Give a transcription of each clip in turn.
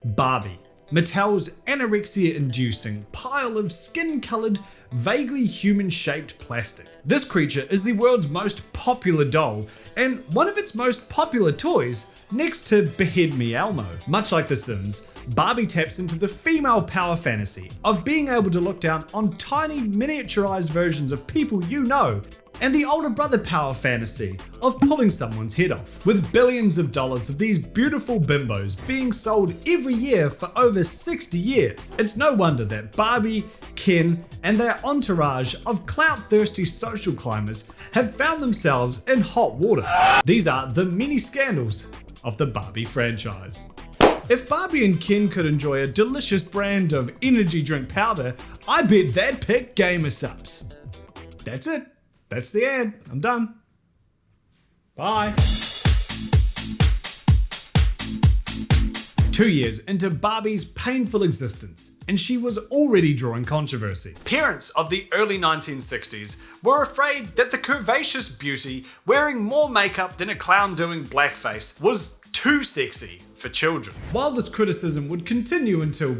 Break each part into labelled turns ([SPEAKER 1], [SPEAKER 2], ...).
[SPEAKER 1] Barbie, Mattel's anorexia-inducing pile of skin-coloured, vaguely human-shaped plastic. This creature is the world's most popular doll, and one of its most popular toys, next to Behead Me Elmo. Much like The Sims, Barbie taps into the female power fantasy of being able to look down on tiny miniaturized versions of people you know, and the older brother power fantasy of pulling someone's head off. With billions of dollars of these beautiful bimbos being sold every year for over 60 years, it's no wonder that Barbie, Ken, and their entourage of clout-thirsty social climbers have found themselves in hot water. These are the many scandals of the Barbie franchise. If Barbie and Ken could enjoy a delicious brand of energy drink powder, I bet they'd pick gamer subs. That's it. That's the ad. I'm done. Bye. 2 years into Barbie's painful existence, and she was already drawing controversy. Parents of the early 1960s were afraid that the curvaceous beauty wearing more makeup than a clown doing blackface was too sexy for children. While this criticism would continue until,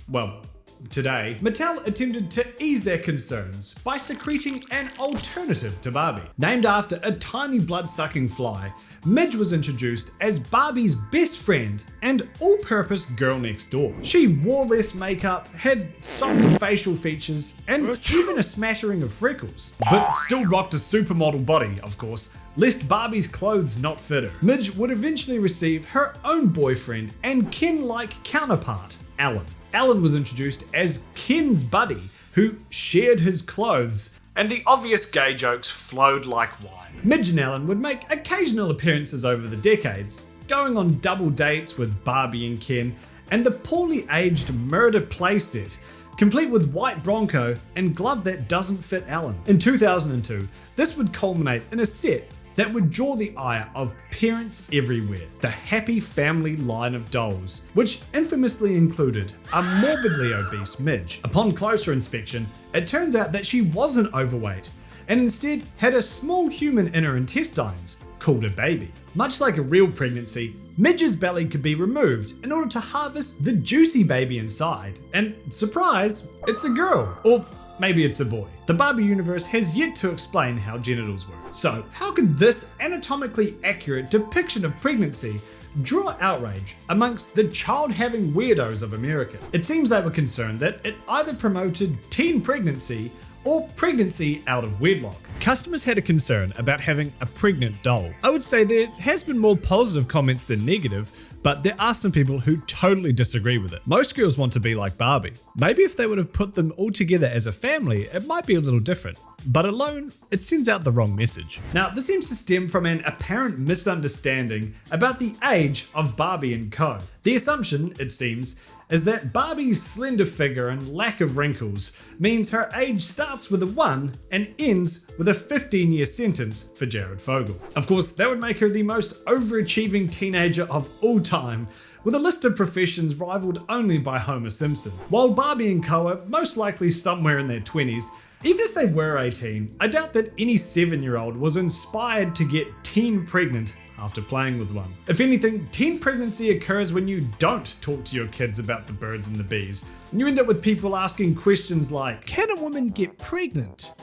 [SPEAKER 1] well, today, Mattel attempted to ease their concerns by secreting an alternative to Barbie. Named after a tiny blood-sucking fly, Midge was introduced as Barbie's best friend and all-purpose girl next door. She wore less makeup, had softer facial features, and even a smattering of freckles. But still rocked a supermodel body, of course, lest Barbie's clothes not fit her. Midge would eventually receive her own boyfriend and Ken-like counterpart, Alan. Alan was introduced as Ken's buddy, who shared his clothes, and the obvious gay jokes flowed like wine. Midge and Alan would make occasional appearances over the decades, going on double dates with Barbie and Ken, and the poorly aged murder playset, complete with white Bronco and glove that doesn't fit Alan. In 2002, this would culminate in a set that would draw the ire of parents everywhere, the Happy Family line of dolls, which infamously included a morbidly obese Midge. Upon closer inspection, it turns out that she wasn't overweight, and instead had a small human in her intestines, called a baby. Much like a real pregnancy, Midge's belly could be removed in order to harvest the juicy baby inside. And surprise, it's a girl. Or maybe it's a boy. The Barbie universe has yet to explain how genitals work. So, how could this anatomically accurate depiction of pregnancy draw outrage amongst the child-having weirdos of America? It seems they were concerned that it either promoted teen pregnancy or pregnancy out of wedlock. Customers had a concern about having a pregnant doll. I would say there has been more positive comments than negative, but there are some people who totally disagree with it. Most girls want to be like Barbie. Maybe if they would have put them all together as a family, it might be a little different. But alone, it sends out the wrong message. Now, this seems to stem from an apparent misunderstanding about the age of Barbie and co. The assumption, it seems, is that Barbie's slender figure and lack of wrinkles means her age starts with a 1 and ends with a 15-year sentence for Jared Fogle. Of course, that would make her the most overachieving teenager of all time, with a list of professions rivaled only by Homer Simpson. While Barbie and co are most likely somewhere in their 20s, even if they were 18, I doubt that any 7-year-old was inspired to get teen pregnant after playing with one. If anything, teen pregnancy occurs when you don't talk to your kids about the birds and the bees, and you end up with people asking questions like, can a woman get pregnant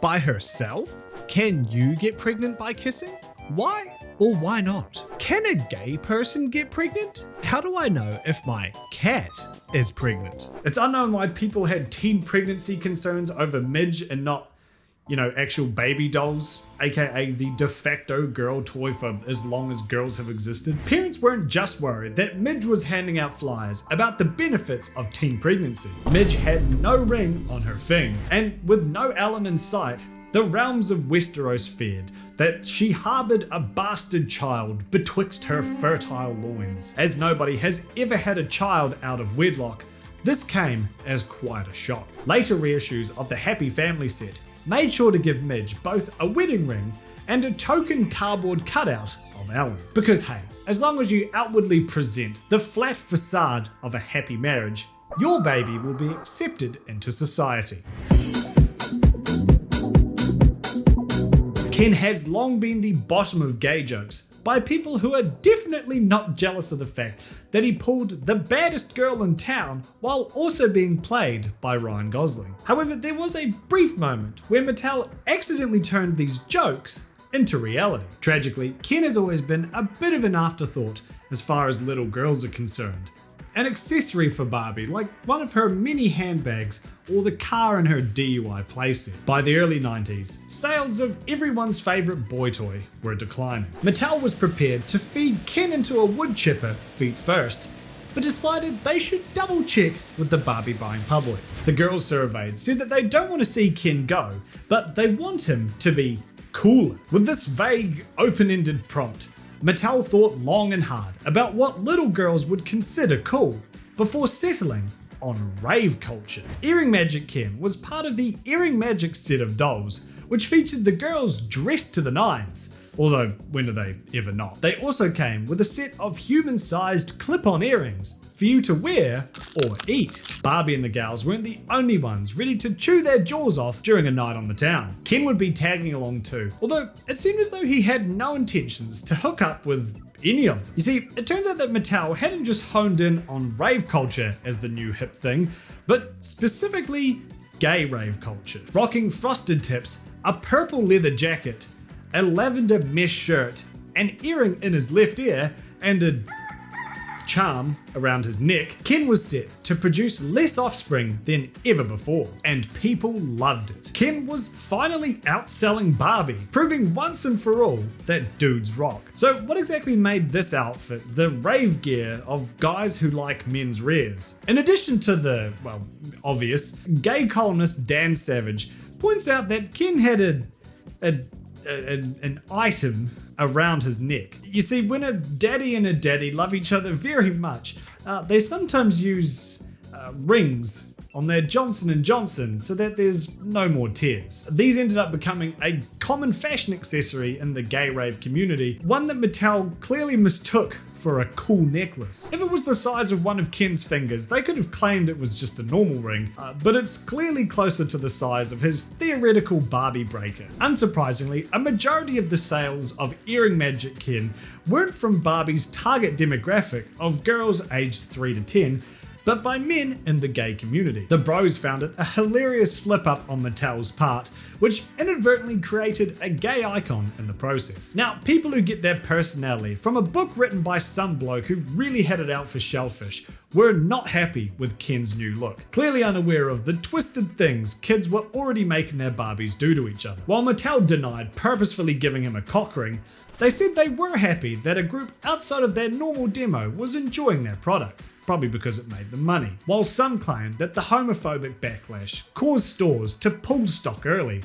[SPEAKER 1] by herself? Can you get pregnant by kissing? Why or why not? Can a gay person get pregnant? How do I know if my cat is pregnant? It's unknown why people had teen pregnancy concerns over Midge and not, actual baby dolls, aka the de facto girl toy for as long as girls have existed. Parents weren't just worried that Midge was handing out flyers about the benefits of teen pregnancy. Midge had no ring on her thing, and with no Alan in sight, the realms of Westeros feared that she harbored a bastard child betwixt her fertile loins. As nobody has ever had a child out of wedlock, this came as quite a shock. Later reissues of the Happy Family set made sure to give Midge both a wedding ring and a token cardboard cutout of Alan. Because hey, as long as you outwardly present the flat facade of a happy marriage, your baby will be accepted into society. Ken has long been the bottom of gay jokes, by people who are definitely not jealous of the fact that he pulled the baddest girl in town while also being played by Ryan Gosling. However, there was a brief moment where Mattel accidentally turned these jokes into reality. Tragically, Ken has always been a bit of an afterthought as far as little girls are concerned. An accessory for Barbie, like one of her many handbags or the car in her DUI playset. By the early 90s, sales of everyone's favourite boy toy were declining. Mattel was prepared to feed Ken into a wood chipper feet first, but decided they should double check with the Barbie buying public. The girls surveyed said that they don't want to see Ken go, but they want him to be cooler. With this vague, open-ended prompt, Mattel thought long and hard about what little girls would consider cool before settling on rave culture. Earring Magic Ken was part of the Earring Magic set of dolls, which featured the girls dressed to the nines, although when do they ever not? They also came with a set of human-sized clip-on earrings for you to wear or eat. Barbie and the gals weren't the only ones ready to chew their jaws off during a night on the town. Ken would be tagging along too, although it seemed as though he had no intentions to hook up with any of them. You see, it turns out that Mattel hadn't just honed in on rave culture as the new hip thing, but specifically gay rave culture. Rocking frosted tips, a purple leather jacket, a lavender mesh shirt, an earring in his left ear, and a charm around his neck, Ken was set to produce less offspring than ever before, and people loved it. Ken was finally outselling Barbie, proving once and for all that dudes rock. So what exactly made this outfit the rave gear of guys who like men's rears? In addition to the, well, obvious, gay columnist Dan Savage points out that Ken had an item around his neck. You see, when a daddy and a daddy love each other very much, they sometimes use rings on their Johnson & Johnson so that there's no more tears. These ended up becoming a common fashion accessory in the gay rave community, one that Mattel clearly mistook for a cool necklace. If it was the size of one of Ken's fingers, they could have claimed it was just a normal ring, but it's clearly closer to the size of his theoretical Barbie breaker. Unsurprisingly, a majority of the sales of Earring Magic Ken weren't from Barbie's target demographic of girls aged 3 to 10, but by men in the gay community. The bros found it a hilarious slip up on Mattel's part, which inadvertently created a gay icon in the process. Now, people who get their personality from a book written by some bloke who really had it out for shellfish were not happy with Ken's new look, clearly unaware of the twisted things kids were already making their Barbies do to each other. While Mattel denied purposefully giving him a cock ring, they said they were happy that a group outside of their normal demo was enjoying their product, probably because it made them money. While some claimed that the homophobic backlash caused stores to pull stock early,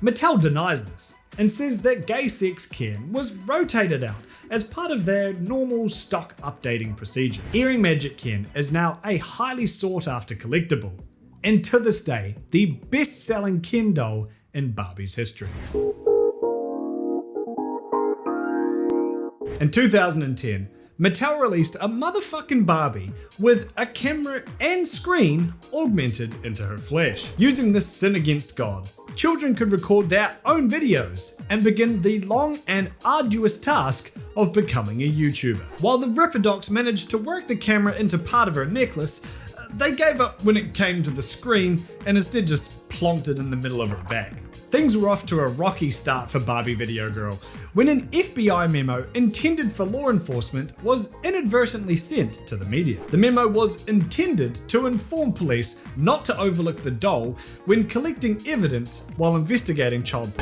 [SPEAKER 1] Mattel denies this and says that gay sex Ken was rotated out as part of their normal stock updating procedure. Earring Magic Ken is now a highly sought after collectible, and to this day, the best-selling Ken doll in Barbie's history. In 2010, Mattel released a motherfucking Barbie with a camera and screen augmented into her flesh. Using this sin against God, children could record their own videos and begin the long and arduous task of becoming a YouTuber. While the Ripperdocs managed to work the camera into part of her necklace, they gave up when it came to the screen and instead just plonked it in the middle of her back. Things were off to a rocky start for Barbie Video Girl when an FBI memo intended for law enforcement was inadvertently sent to the media. The memo was intended to inform police not to overlook the doll when collecting evidence while investigating child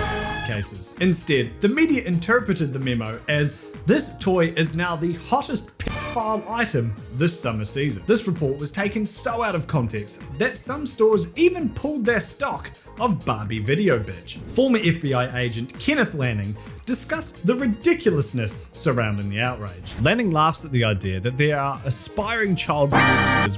[SPEAKER 1] cases. Instead, the media interpreted the memo as this toy is now the hottest pedophile item this summer season. This report was taken so out of context that some stores even pulled their stock of Barbie Video Bitch. Former FBI agent Kenneth Lanning discussed the ridiculousness surrounding the outrage. Lanning laughs at the idea that there are aspiring child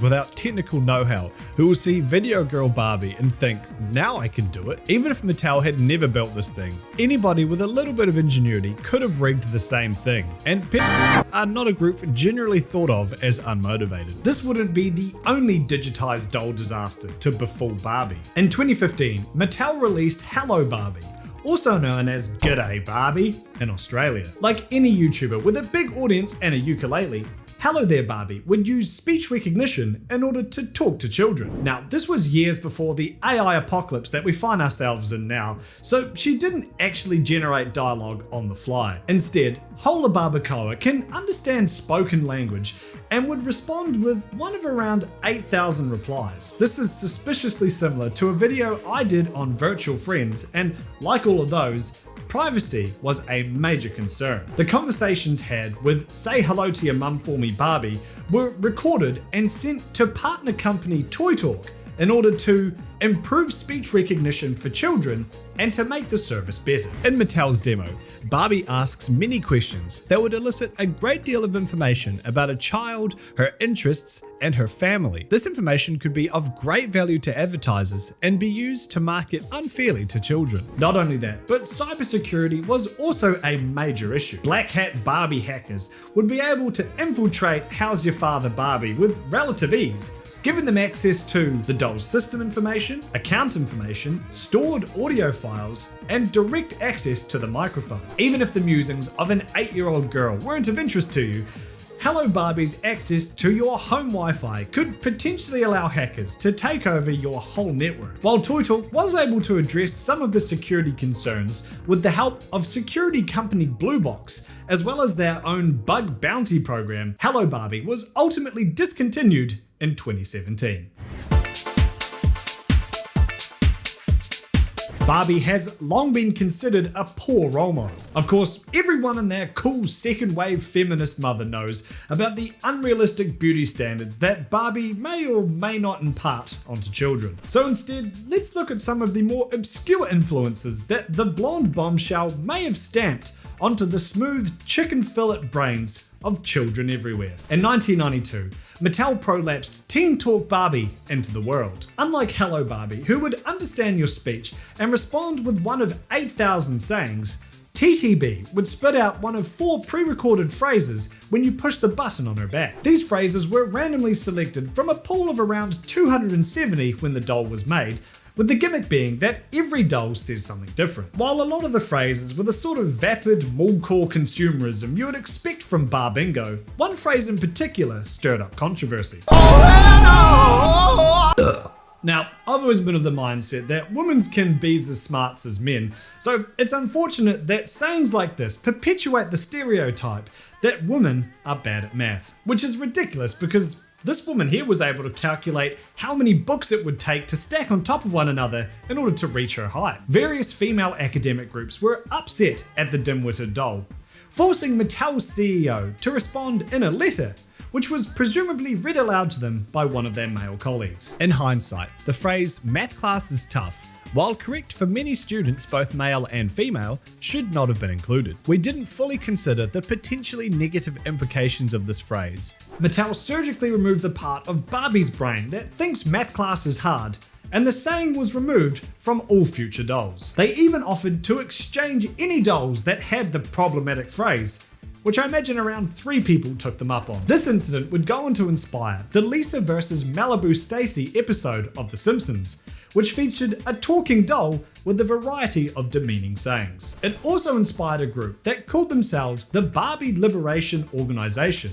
[SPEAKER 1] without technical know-how who will see Video Girl Barbie and think, now I can do it. Even if Mattel had never built this thing, anybody with a little bit of ingenuity could have rigged the same thing. And are not a group generally thought of as unmotivated. This wouldn't be the only digitized doll disaster to befall Barbie. In 2015, Mattel released Hello Barbie, also known as G'day Barbie in Australia. Like any YouTuber with a big audience and a ukulele, Hello There Barbie would use speech recognition in order to talk to children. Now, this was years before the AI apocalypse that we find ourselves in now, so she didn't actually generate dialogue on the fly. Instead, Hola Barbacoa can understand spoken language and would respond with one of around 8,000 replies. This is suspiciously similar to a video I did on virtual friends, and like all of those, privacy was a major concern. The conversations had with Say Hello to Your Mum For Me Barbie were recorded and sent to partner company Toy Talk in order to improve speech recognition for children and to make the service better. In Mattel's demo, Barbie asks many questions that would elicit a great deal of information about a child, her interests, and her family. This information could be of great value to advertisers and be used to market unfairly to children. Not only that, but cybersecurity was also a major issue. Black hat Barbie hackers would be able to infiltrate How's Your Father Barbie with relative ease, giving them access to the doll's system information, account information, stored audio files, and direct access to the microphone. Even if the musings of an 8-year-old girl weren't of interest to you, Hello Barbie's access to your home Wi-Fi could potentially allow hackers to take over your whole network. While Toy Talk was able to address some of the security concerns with the help of security company Blue Box, as well as their own bug bounty program, Hello Barbie was ultimately discontinued in 2017. Barbie has long been considered a poor role model. Of course, everyone and their cool second wave feminist mother knows about the unrealistic beauty standards that Barbie may or may not impart onto children. So instead, let's look at some of the more obscure influences that the blonde bombshell may have stamped onto the smooth chicken fillet brains of children everywhere. In 1992, Mattel prolapsed Teen Talk Barbie into the world. Unlike Hello Barbie, who would understand your speech and respond with one of 8,000 sayings, TTB would spit out one of 4 pre-recorded phrases when you push the button on her back. These phrases were randomly selected from a pool of around 270 when the doll was made, with the gimmick being that every doll says something different. While a lot of the phrases were the sort of vapid, mallcore consumerism you would expect from Bar Bingo, one phrase in particular stirred up controversy. Now, I've always been of the mindset that women can be as smart as men, so it's unfortunate that sayings like this perpetuate the stereotype that women are bad at math, which is ridiculous because this woman here was able to calculate how many books it would take to stack on top of one another in order to reach her height. Various female academic groups were upset at the dim-witted doll, forcing Mattel's CEO to respond in a letter, which was presumably read aloud to them by one of their male colleagues. In hindsight, the phrase "math class is tough," while correct for many students, both male and female, should not have been included. We didn't fully consider the potentially negative implications of this phrase. Mattel surgically removed the part of Barbie's brain that thinks math class is hard, and the saying was removed from all future dolls. They even offered to exchange any dolls that had the problematic phrase, which I imagine around 3 people took them up on. This incident would go on to inspire the Lisa vs. Malibu Stacy episode of The Simpsons, which featured a talking doll with a variety of demeaning sayings. It also inspired a group that called themselves the Barbie Liberation Organization,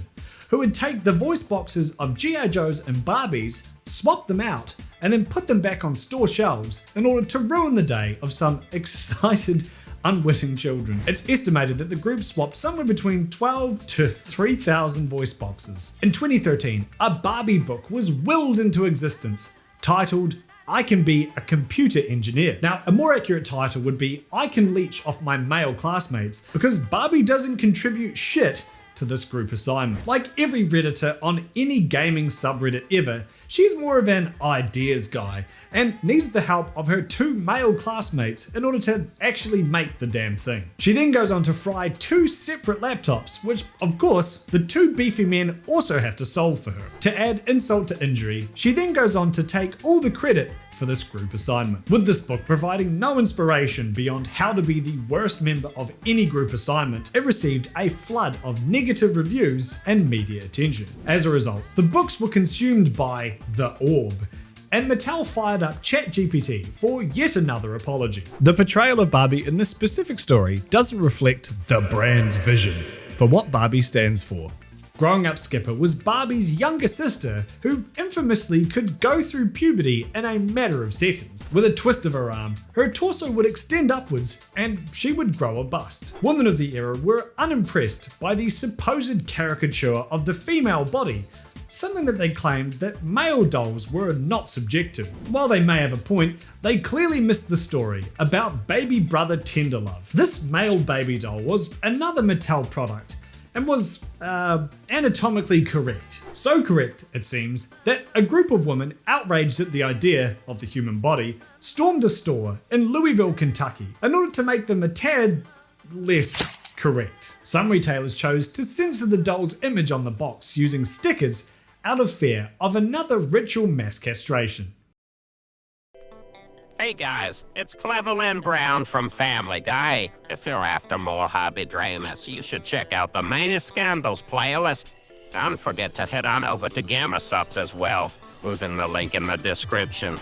[SPEAKER 1] who would take the voice boxes of G.I. Joes and Barbies, swap them out, and then put them back on store shelves in order to ruin the day of some excited, unwitting children. It's estimated that the group swapped somewhere between 12 to 3,000 voice boxes. In 2013, a Barbie book was willed into existence, titled I Can Be a Computer Engineer. Now, a more accurate title would be I Can Leech Off My Male Classmates, because Barbie doesn't contribute shit to this group assignment. Like every Redditor on any gaming subreddit ever, she's more of an ideas guy and needs the help of her 2 male classmates in order to actually make the damn thing. She then goes on to fry 2 separate laptops, which of course the 2 beefy men also have to solve for her. To add insult to injury, she then goes on to take all the credit for this group assignment, with this book providing no inspiration beyond how to be the worst member of any group assignment. It received a flood of negative reviews and media attention. As a result, the books were consumed by The Orb, and Mattel fired up ChatGPT for yet another apology. The portrayal of Barbie in this specific story doesn't reflect the brand's vision for what Barbie stands for. Growing up Skipper was Barbie's younger sister who infamously could go through puberty in a matter of seconds. With a twist of her arm, her torso would extend upwards and she would grow a bust. Women of the era were unimpressed by the supposed caricature of the female body, something that they claimed that male dolls were not subject to. While they may have a point, they clearly missed the story about baby brother Tenderlove. This male baby doll was another Mattel product and was anatomically correct. So correct, it seems, that a group of women outraged at the idea of the human body stormed a store in Louisville, Kentucky in order to make them a tad less correct. Some retailers chose to censor the doll's image on the box using stickers out of fear of another ritual mass castration.
[SPEAKER 2] Hey guys, it's Cleveland Brown from Family Guy. If you're after more hobby dramas, you should check out the Many Scandals playlist. Don't forget to head on over to Gamma Subs as well, using the link in the description.